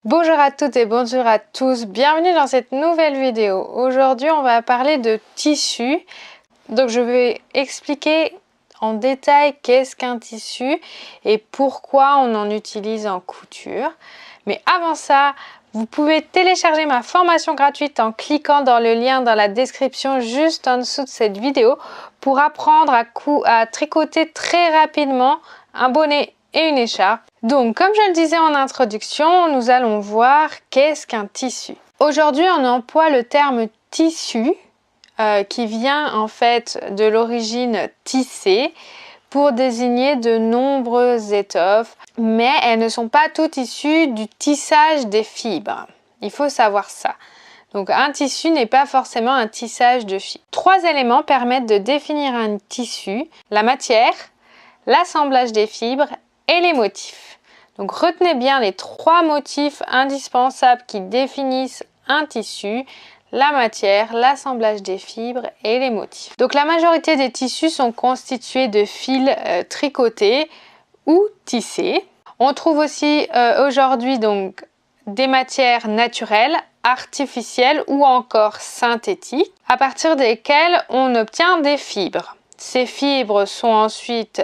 Bonjour à toutes et bonjour à tous, bienvenue dans cette nouvelle vidéo. Aujourd'hui on va parler de tissu. Donc je vais expliquer en détail qu'est-ce qu'un tissu et pourquoi on en utilise en couture. Mais avant ça, vous pouvez télécharger ma formation gratuite en cliquant dans le lien dans la description juste en dessous de cette vidéo pour apprendre à tricoter très rapidement un bonnet et une écharpe. Donc, comme je le disais en introduction, nous allons voir qu'est-ce qu'un tissu. Aujourd'hui, on emploie le terme tissu qui vient en fait de l'origine tisser pour désigner de nombreuses étoffes, mais elles ne sont pas toutes issues du tissage des fibres. Il faut savoir ça. Donc, un tissu n'est pas forcément un tissage de fibres. 3 éléments permettent de définir un tissu: la matière, l'assemblage des fibres et les motifs. Donc retenez bien les 3 motifs indispensables qui définissent un tissu: la matière, l'assemblage des fibres et les motifs. Donc la majorité des tissus sont constitués de fils tricotés ou tissés. On trouve aussi aujourd'hui donc des matières naturelles, artificielles ou encore synthétiques, à partir desquelles on obtient des fibres. Ces fibres sont ensuite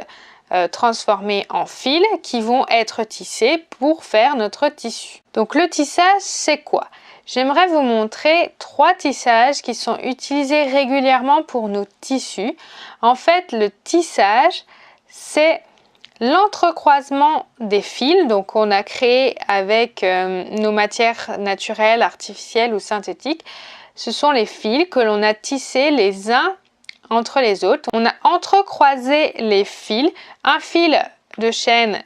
transformés en fils qui vont être tissés pour faire notre tissu. Donc le tissage, c'est quoi? J'aimerais vous montrer 3 tissages qui sont utilisés régulièrement pour nos tissus. En fait, le tissage, c'est l'entrecroisement des fils, donc on a créé avec nos matières naturelles, artificielles ou synthétiques. Ce sont les fils que l'on a tissés les uns entre les autres. On a entrecroisé les fils, un fil de chaîne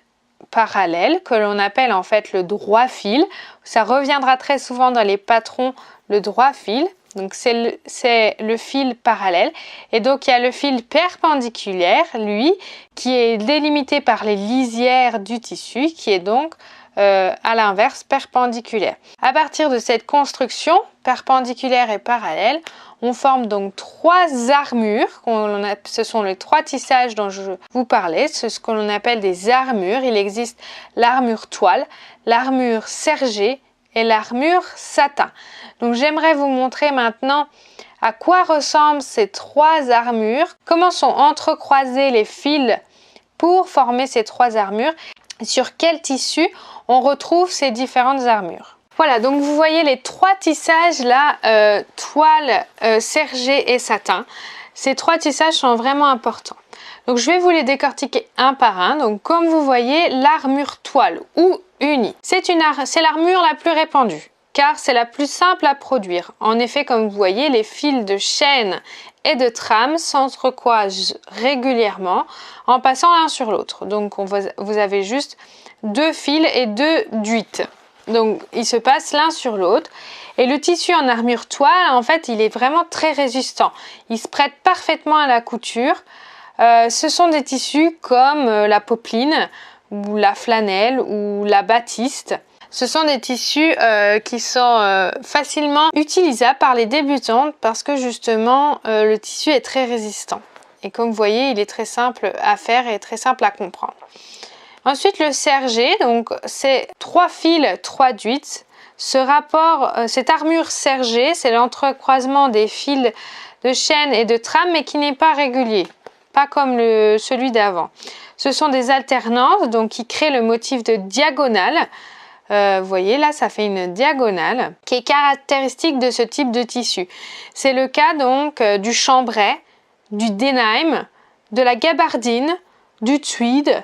parallèle que l'on appelle en fait le droit fil. Ça reviendra très souvent dans les patrons, le droit fil. Donc c'est le fil parallèle. Et donc il y a le fil perpendiculaire, lui, qui est délimité par les lisières du tissu, qui est donc à l'inverse perpendiculaire. À partir de cette construction perpendiculaire et parallèle, on forme donc 3 armures. Ce sont les 3 tissages dont je vous parlais. C'est ce que l'on appelle des armures. Il existe l'armure toile, l'armure sergée et l'armure satin. Donc j'aimerais vous montrer maintenant à quoi ressemblent ces 3 armures, comment sont entrecroisés les fils pour former ces 3 armures, sur quel tissu on retrouve ces différentes armures. Voilà, donc vous voyez les 3 tissages là, toile, sergée et satin. Ces 3 tissages sont vraiment importants. Donc je vais vous les décortiquer un par un. Donc comme vous voyez, l'armure toile ou unie, c'est l'armure la plus répandue car c'est la plus simple à produire. En effet, comme vous voyez, les fils de chaîne et de trame s'entrecroisent régulièrement en passant l'un sur l'autre. Donc vous avez juste 2 fils et 2 d'huit. Donc ils se passent l'un sur l'autre. Et le tissu en armure toile, en fait, il est vraiment très résistant. Il se prête parfaitement à la couture. Ce sont des tissus comme la popeline ou la flanelle ou la batiste. Ce sont des tissus qui sont facilement utilisables par les débutantes parce que justement le tissu est très résistant. Et comme vous voyez, il est très simple à faire et très simple à comprendre. Ensuite, le sergé, donc c'est 3 fils, 3 d'huit. Cette armure sergée, c'est l'entrecroisement des fils de chaîne et de trame, mais qui n'est pas régulier, pas comme celui d'avant. Ce sont des alternances, donc qui créent le motif de diagonale. Vous voyez là, ça fait une diagonale qui est caractéristique de ce type de tissu. C'est le cas donc du chambray, du denim, de la gabardine, du tweed.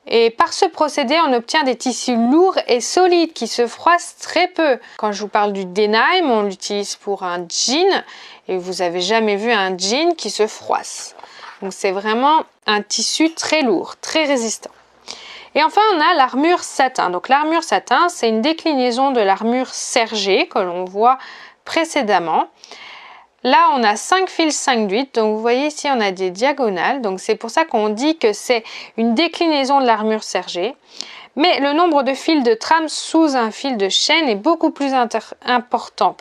Et par ce procédé, on obtient des tissus lourds et solides qui se froissent très peu. Quand je vous parle du denim, on l'utilise pour un jean et vous n'avez jamais vu un jean qui se froisse. Donc c'est vraiment un tissu très lourd, très résistant. Et enfin, on a l'armure satin. Donc l'armure satin, c'est une déclinaison de l'armure sergée que l'on voit précédemment. Là, on a 5 fils, 5 d'huit. Donc vous voyez ici, on a des diagonales. Donc c'est pour ça qu'on dit que c'est une déclinaison de l'armure sergée. Mais le nombre de fils de trame sous un fil de chaîne est beaucoup plus important.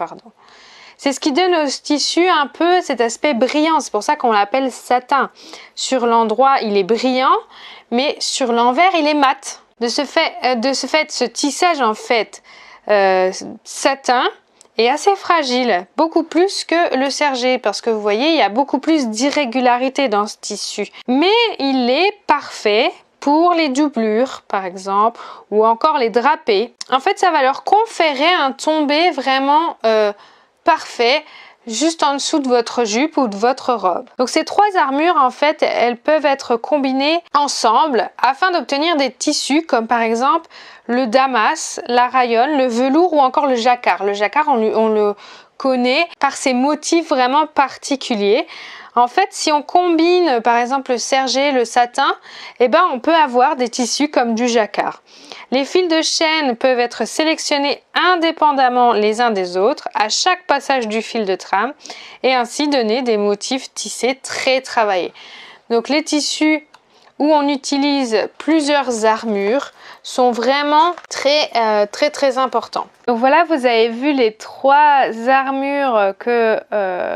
C'est ce qui donne au tissu un peu cet aspect brillant. C'est pour ça qu'on l'appelle satin. Sur l'endroit, il est brillant, mais sur l'envers, il est mat. De ce fait, ce tissage en fait satin est assez fragile, beaucoup plus que le serger, parce que vous voyez, il y a beaucoup plus d'irrégularité dans ce tissu. Mais il est parfait pour les doublures, par exemple, ou encore les drapés. En fait, ça va leur conférer un tombé vraiment parfait, juste en dessous de votre jupe ou de votre robe. Donc ces trois armures, en fait, elles peuvent être combinées ensemble afin d'obtenir des tissus comme par exemple le damas, la rayonne, le velours ou encore le jacquard. Le jacquard, on le connaît par ses motifs vraiment particuliers. En fait, si on combine par exemple le serger, le satin, eh ben, on peut avoir des tissus comme du jacquard. Les fils de chaîne peuvent être sélectionnés indépendamment les uns des autres à chaque passage du fil de trame et ainsi donner des motifs tissés très travaillés. Donc les tissus où on utilise plusieurs armures sont vraiment très importants. Donc voilà, vous avez vu les trois armures que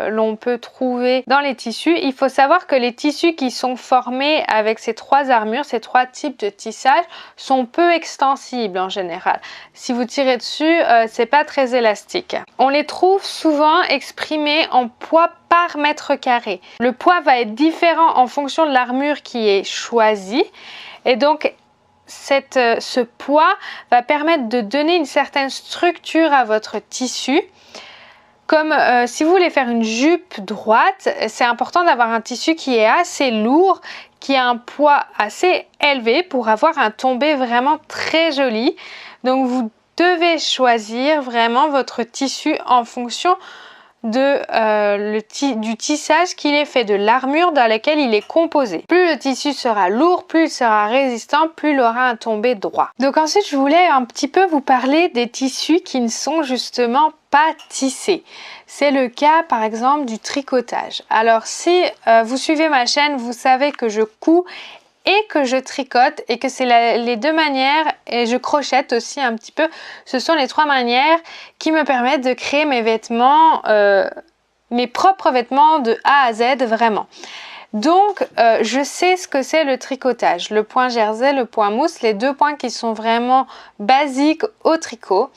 l'on peut trouver dans les tissus. Il faut savoir que les tissus qui sont formés avec ces trois armures, ces trois types de tissage, sont peu extensibles en général. Si vous tirez dessus, c'est pas très élastique. On les trouve souvent exprimés en poids par mètre carré. Le poids va être différent en fonction de l'armure qui est choisie et donc ce poids va permettre de donner une certaine structure à votre tissu. Comme si vous voulez faire une jupe droite, c'est important d'avoir un tissu qui est assez lourd, qui a un poids assez élevé pour avoir un tombé vraiment très joli. Donc vous devez choisir vraiment votre tissu en fonction du tissage qu'il est fait, de l'armure dans laquelle il est composé. Plus le tissu sera lourd, plus il sera résistant, plus il aura un tombé droit. Donc ensuite, je voulais un petit peu vous parler des tissus qui ne sont justement pas tissés. C'est le cas par exemple du tricotage. Alors si vous suivez ma chaîne, vous savez que je couds et que je tricote et que c'est les deux manières, et je crochette aussi un petit peu, ce sont les trois manières qui me permettent de créer mes vêtements, mes propres vêtements de A à Z vraiment. Donc je sais ce que c'est le tricotage, le point jersey, le point mousse, les deux points qui sont vraiment basiques au tricot.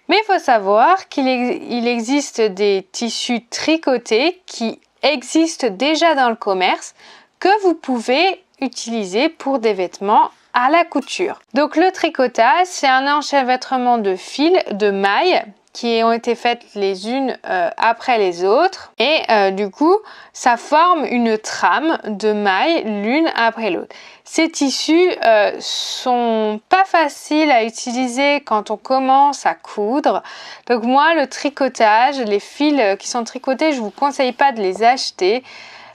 Mais il faut savoir qu'il existe des tissus tricotés qui existent déjà dans le commerce que vous pouvez utiliser pour des vêtements à la couture. Donc le tricotage, c'est un enchevêtrement de fils, de mailles qui ont été faites les unes après les autres et du coup ça forme une trame de mailles l'une après l'autre. Ces tissus sont pas faciles à utiliser quand on commence à coudre. Donc moi le tricotage, les fils qui sont tricotés, je vous conseille pas de les acheter.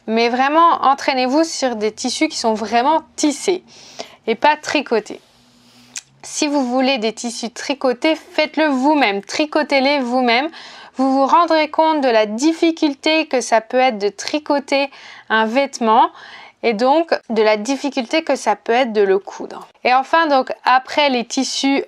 Mais vraiment, entraînez-vous sur des tissus qui sont vraiment tissés et pas tricotés. Si vous voulez des tissus tricotés, faites-le vous-même, tricotez-les vous-même. Vous vous rendrez compte de la difficulté que ça peut être de tricoter un vêtement et donc de la difficulté que ça peut être de le coudre. Et enfin, donc après les tissus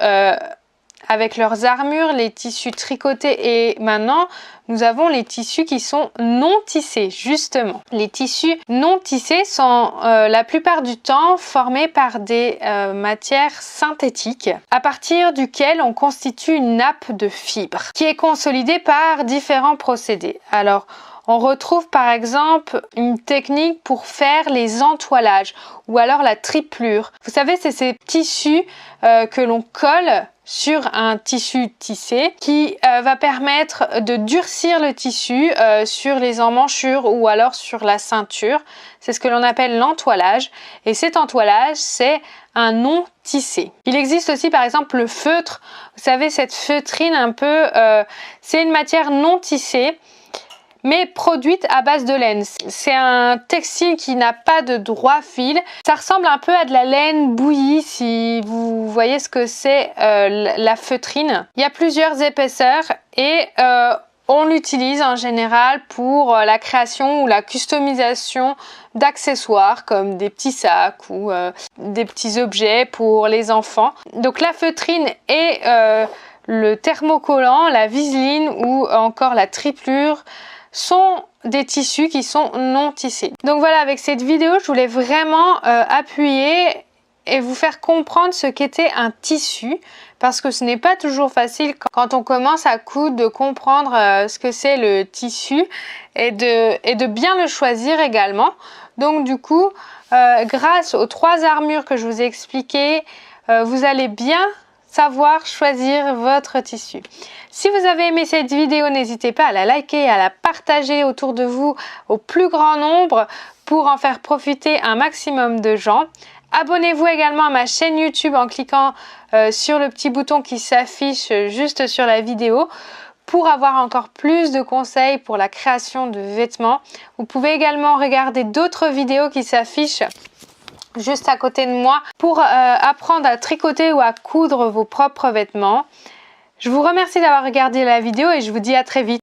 avec leurs armures, les tissus tricotés et maintenant nous avons les tissus qui sont non tissés justement. Les tissus non tissés sont la plupart du temps formés par des matières synthétiques à partir duquel on constitue une nappe de fibres qui est consolidée par différents procédés. Alors on retrouve par exemple une technique pour faire les entoilages ou alors la triplure. Vous savez, c'est ces tissus que l'on colle sur un tissu tissé qui va permettre de durcir le tissu sur les emmanchures ou alors sur la ceinture. C'est ce que l'on appelle l'entoilage et cet entoilage c'est un non tissé. Il existe aussi par exemple le feutre. Vous savez, cette feutrine un peu, c'est une matière non tissée mais produite à base de laine. C'est un textile qui n'a pas de droit fil. Ça ressemble un peu à de la laine bouillie, si vous voyez ce que c'est la feutrine. Il y a plusieurs épaisseurs et on l'utilise en général pour la création ou la customisation d'accessoires comme des petits sacs ou des petits objets pour les enfants. Donc la feutrine et le thermocollant, la viseline ou encore la triplure sont des tissus qui sont non tissés. Donc voilà, avec cette vidéo, je voulais vraiment appuyer et vous faire comprendre ce qu'était un tissu, parce que ce n'est pas toujours facile quand on commence à coudre de comprendre ce que c'est le tissu et de bien le choisir également. Donc du coup, grâce aux 3 armures que je vous ai expliquées, vous allez bien savoir choisir votre tissu. Si vous avez aimé cette vidéo, n'hésitez pas à la liker et à la partager autour de vous au plus grand nombre pour en faire profiter un maximum de gens. Abonnez-vous également à ma chaîne YouTube en cliquant sur le petit bouton qui s'affiche juste sur la vidéo pour avoir encore plus de conseils pour la création de vêtements. Vous pouvez également regarder d'autres vidéos qui s'affichent juste à côté de moi pour apprendre à tricoter ou à coudre vos propres vêtements. Je vous remercie d'avoir regardé la vidéo et je vous dis à très vite.